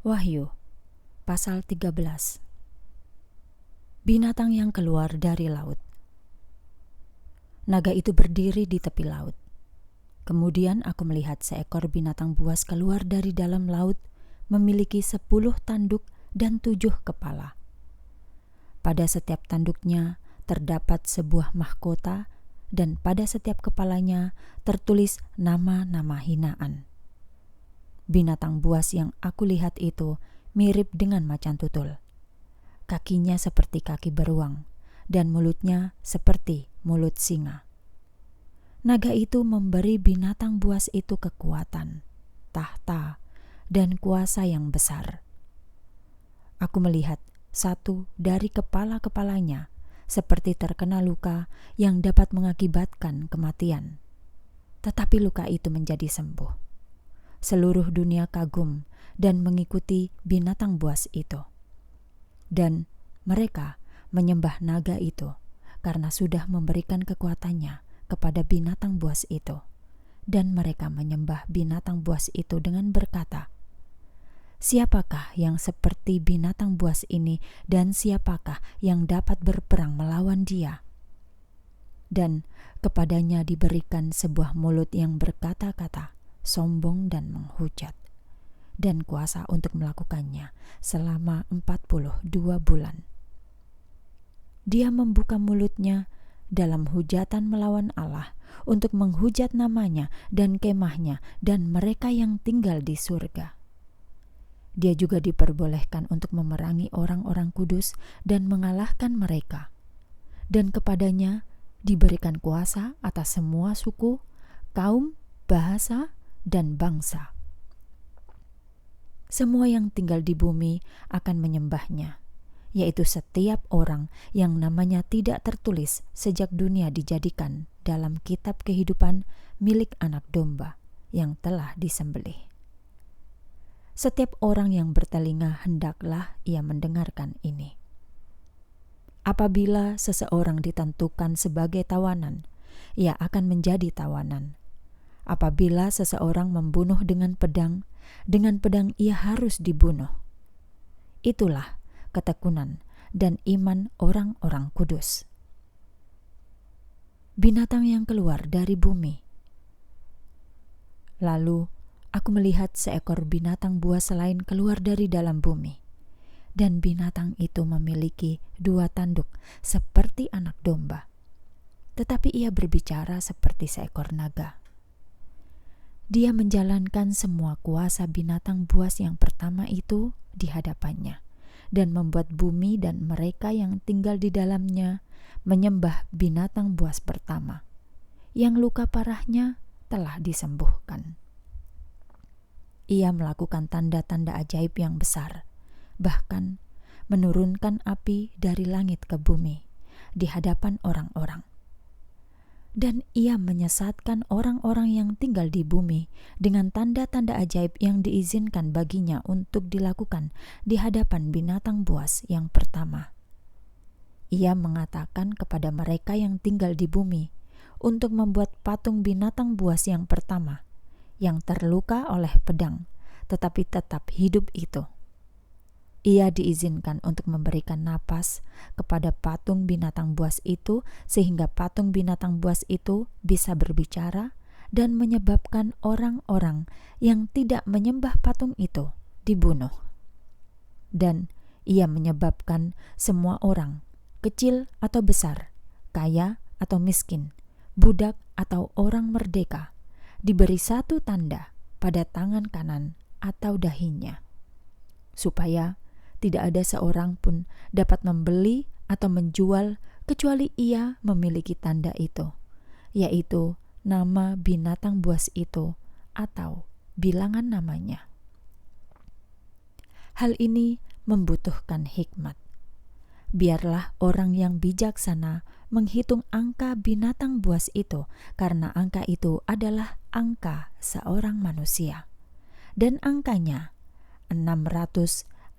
Wahyu pasal 13. Binatang yang keluar dari laut. Naga itu berdiri di tepi laut. Kemudian aku melihat seekor binatang buas keluar dari dalam laut, memiliki 10 tanduk dan 7 kepala. Pada setiap tanduknya terdapat sebuah mahkota, dan pada setiap kepalanya tertulis nama-nama hinaan. Binatang buas yang aku lihat itu mirip dengan macan tutul. Kakinya seperti kaki beruang, dan mulutnya seperti mulut singa. Naga itu memberi binatang buas itu kekuatan, tahta, dan kuasa yang besar. Aku melihat satu dari kepala-kepalanya seperti terkena luka yang dapat mengakibatkan kematian. Tetapi luka itu menjadi sembuh. Seluruh dunia kagum dan mengikuti binatang buas itu. Dan mereka menyembah naga itu karena sudah memberikan kekuatannya kepada binatang buas itu. Dan mereka menyembah binatang buas itu dengan berkata, "Siapakah yang seperti binatang buas ini, dan siapakah yang dapat berperang melawan dia?" Dan kepadanya diberikan sebuah mulut yang berkata-kata sombong dan menghujat, dan kuasa untuk melakukannya selama 42 bulan. Dia membuka mulutnya dalam hujatan melawan Allah untuk menghujat namanya dan kemahnya dan mereka yang tinggal di surga. Dia juga diperbolehkan untuk memerangi orang-orang kudus dan mengalahkan mereka. Dan kepadanya diberikan kuasa atas semua suku, kaum, bahasa, dan bangsa. Semua yang tinggal di bumi akan menyembahnya, yaitu setiap orang yang namanya tidak tertulis sejak dunia dijadikan dalam kitab kehidupan milik Anak Domba yang telah disembelih. Setiap orang yang bertelinga hendaklah ia mendengarkan ini. Apabila seseorang ditentukan sebagai tawanan, ia akan menjadi tawanan. Apabila seseorang membunuh dengan pedang ia harus dibunuh. Itulah ketekunan dan iman orang-orang kudus. Binatang yang keluar dari bumi. Lalu aku melihat seekor binatang buas lain keluar dari dalam bumi. Dan binatang itu memiliki 2 tanduk seperti anak domba. Tetapi ia berbicara seperti seekor naga. Dia menjalankan semua kuasa binatang buas yang pertama itu di hadapannya, dan membuat bumi dan mereka yang tinggal di dalamnya menyembah binatang buas pertama, yang luka parahnya telah disembuhkan. Ia melakukan tanda-tanda ajaib yang besar, bahkan menurunkan api dari langit ke bumi di hadapan orang-orang. Dan ia menyesatkan orang-orang yang tinggal di bumi dengan tanda-tanda ajaib yang diizinkan baginya untuk dilakukan di hadapan binatang buas yang pertama. Ia mengatakan kepada mereka yang tinggal di bumi untuk membuat patung binatang buas yang pertama, yang terluka oleh pedang, tetapi tetap hidup itu. Ia diizinkan untuk memberikan napas kepada patung binatang buas itu sehingga patung binatang buas itu bisa berbicara dan menyebabkan orang-orang yang tidak menyembah patung itu dibunuh. Dan ia menyebabkan semua orang, kecil atau besar, kaya atau miskin, budak atau orang merdeka, diberi 1 tanda pada tangan kanan atau dahinya, supaya tidak ada seorang pun dapat membeli atau menjual kecuali ia memiliki tanda itu, yaitu nama binatang buas itu atau bilangan namanya. Hal ini membutuhkan hikmat. Biarlah orang yang bijaksana menghitung angka binatang buas itu, karena angka itu adalah angka seorang manusia, dan angkanya 666.